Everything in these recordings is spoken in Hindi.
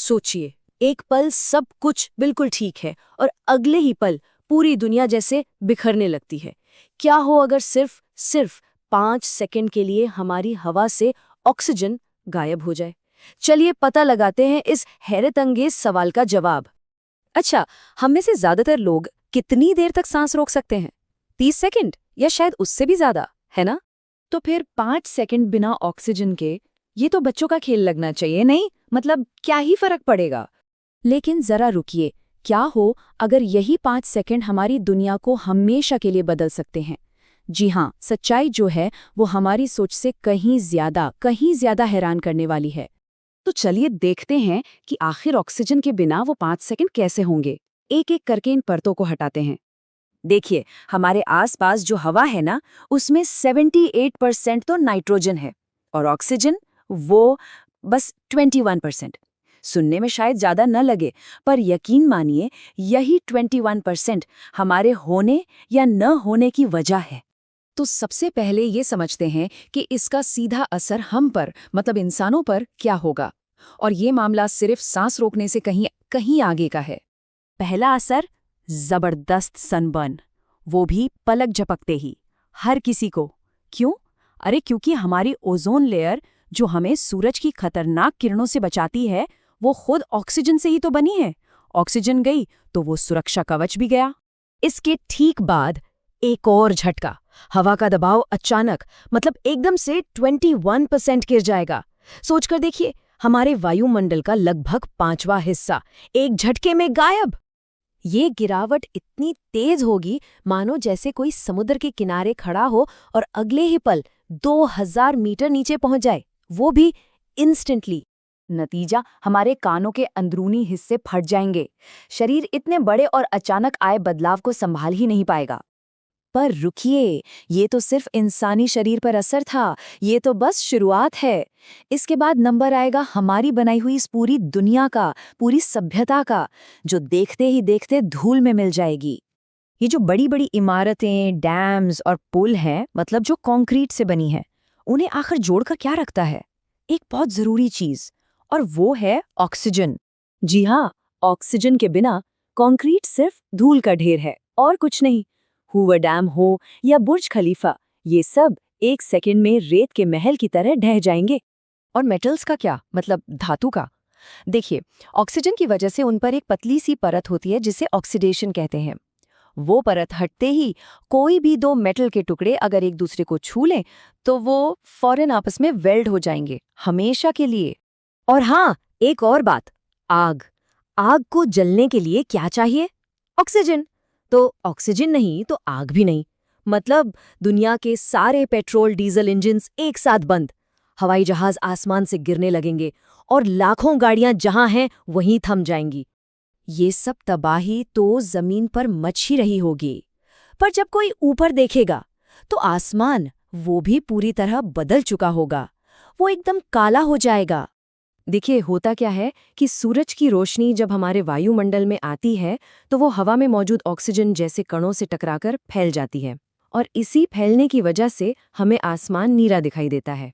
सोचिए, एक पल सब कुछ बिल्कुल ठीक है और अगले ही पल पूरी दुनिया जैसे बिखरने लगती है। क्या हो अगर सिर्फ सिर्फ 5 सेकंड के लिए हमारी हवा से ऑक्सीजन गायब हो जाए? चलिए पता लगाते हैं इस हैरतअंगेज सवाल का जवाब। अच्छा, हम में से ज्यादातर लोग कितनी देर तक सांस रोक सकते हैं? 30 सेकंड या शायद उससे भी ज्यादा, है ना? तो फिर 5 सेकंड बिना ऑक्सीजन के, ये तो बच्चों का खेल लगना चाहिए, नहीं? मतलब क्या ही फर्क पड़ेगा? लेकिन जरा रुकिए, क्या हो अगर यही 5 सेकंड हमारी दुनिया को हमेशा के लिए बदल सकते हैं? जी हाँ, सच्चाई जो है वो हमारी सोच से कहीं ज्यादा हैरान करने वाली है। तो चलिए देखते हैं कि आखिर ऑक्सीजन के बिना वो 5 सेकंड कैसे होंगे। एक एक करके इन परतों को हटाते हैं। देखिए, हमारे आसपास जो हवा है ना, उसमें 78% तो नाइट्रोजन है और ऑक्सीजन वो बस 21%। सुनने में शायद ज्यादा न लगे, पर यकीन मानिए यही 21% हमारे होने या न होने की वजह है। तो सबसे पहले ये समझते हैं कि इसका सीधा असर हम पर, मतलब इंसानों पर क्या होगा। और ये मामला सिर्फ सांस रोकने से कहीं कहीं आगे का है। पहला असर, जबरदस्त सनबर्न, वो भी पलक झपकते ही, हर किसी को। क्यों? अरे क्योंकि हमारी ओजोन लेयर, जो हमें सूरज की खतरनाक किरणों से बचाती है, वो खुद ऑक्सीजन से ही तो बनी है। ऑक्सीजन गई तो वो सुरक्षा कवच भी गया। इसके ठीक बाद एक और झटका, हवा का दबाव अचानक, मतलब एकदम से 21% गिर जाएगा। सोचकर देखिए, हमारे वायुमंडल का लगभग 5वां हिस्सा एक झटके में गायब। ये गिरावट इतनी तेज होगी मानो जैसे कोई समुद्र के किनारे खड़ा हो और अगले ही पल 2000 मीटर नीचे पहुंच जाए, वो भी इंस्टेंटली। नतीजा, हमारे कानों के अंदरूनी हिस्से फट जाएंगे। शरीर इतने बड़े और अचानक आए बदलाव को संभाल ही नहीं पाएगा। पर रुकिए, ये तो सिर्फ इंसानी शरीर पर असर था, ये तो बस शुरुआत है। इसके बाद नंबर आएगा हमारी बनाई हुई इस पूरी दुनिया का, पूरी सभ्यता का, जो देखते ही देखते धूल में मिल जाएगी। ये जो बड़ी बड़ी इमारतें, डैम्स और पुल हैं, मतलब जो कंक्रीट से बनी हैं, उन्हें आखिर जोड़कर क्या रखता है? एक बहुत जरूरी चीज, और वो है ऑक्सीजन। जी हाँ, ऑक्सीजन के बिना कंक्रीट सिर्फ धूल का ढेर है और कुछ नहीं। हूवर डैम हो या बुर्ज खलीफा, ये सब 1 सेकंड में रेत के महल की तरह ढह जाएंगे। और मेटल्स का क्या, मतलब धातु का? देखिए, ऑक्सीजन की वजह से उन पर एक पतली सी परत होती है जिसे ऑक्सीडेशन कहते हैं। वो परत हटते ही कोई भी दो मेटल के टुकड़े अगर एक दूसरे को छू लें तो वो फौरन आपस में वेल्ड हो जाएंगे, हमेशा के लिए। और हाँ, एक और बात, आग। आग को जलने के लिए क्या चाहिए? ऑक्सीजन। तो ऑक्सीजन नहीं तो आग भी नहीं। मतलब दुनिया के सारे पेट्रोल डीजल इंजन्स एक साथ बंद, हवाई जहाज आसमान से गिरने लगेंगे और लाखों गाड़ियां जहां हैं वहीं थम जाएंगी। ये सब तबाही तो जमीन पर मच ही रही होगी, पर जब कोई ऊपर देखेगा तो आसमान, वो भी पूरी तरह बदल चुका होगा। वो एकदम काला हो जाएगा। देखिए, होता क्या है कि सूरज की रोशनी जब हमारे वायुमंडल में आती है तो वो हवा में मौजूद ऑक्सीजन जैसे कणों से टकराकर फैल जाती है, और इसी फैलने की वजह से हमें आसमान नीला दिखाई देता है।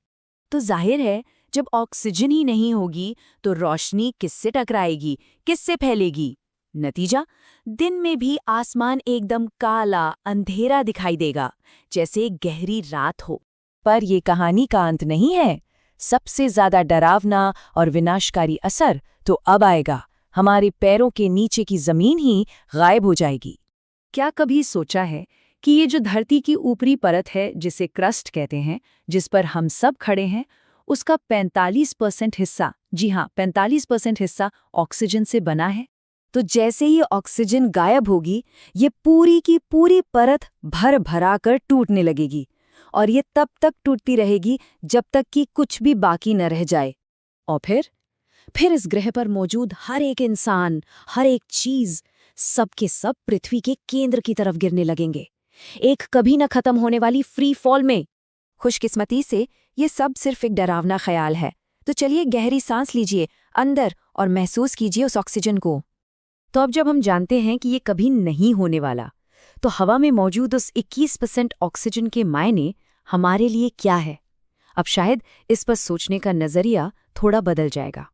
तो जाहिर है, जब ऑक्सीजन ही नहीं होगी तो रोशनी किससे टकराएगी, किससे फैलेगी? नतीजा, दिन में भी आसमान एकदम काला अंधेरा दिखाई देगा, जैसे गहरी रात हो। पर ये कहानी का अंत नहीं है। सबसे ज्यादा डरावना और विनाशकारी असर तो अब आएगा। हमारे पैरों के नीचे की जमीन ही गायब हो जाएगी। क्या कभी सोचा है कि ये जो धरती की ऊपरी परत है, जिसे क्रस्ट कहते हैं, जिस पर हम सब खड़े हैं, उसका 45% हिस्सा, जी हाँ 45% हिस्सा ऑक्सीजन से बना है। तो जैसे ही ऑक्सीजन गायब होगी, ये पूरी की पूरी परत भर भरा कर टूटने लगेगी, और ये तब तक टूटती रहेगी जब तक कि कुछ भी बाकी न रह जाए। और फिर इस ग्रह पर मौजूद हर एक इंसान, हर एक चीज, सब के सब पृथ्वी के केंद्र की तरफ गिरने लगेंगे, एक कभी न खत्म होने वाली फ्री फॉल में। खुशकिस्मती से ये सब सिर्फ एक डरावना ख्याल है। तो चलिए गहरी सांस लीजिए अंदर और महसूस कीजिए उस ऑक्सीजन को। तो अब जब हम जानते हैं कि ये कभी नहीं होने वाला, तो हवा में मौजूद उस 21% ऑक्सीजन के मायने हमारे लिए क्या है? अब शायद इस पर सोचने का नजरिया थोड़ा बदल जाएगा।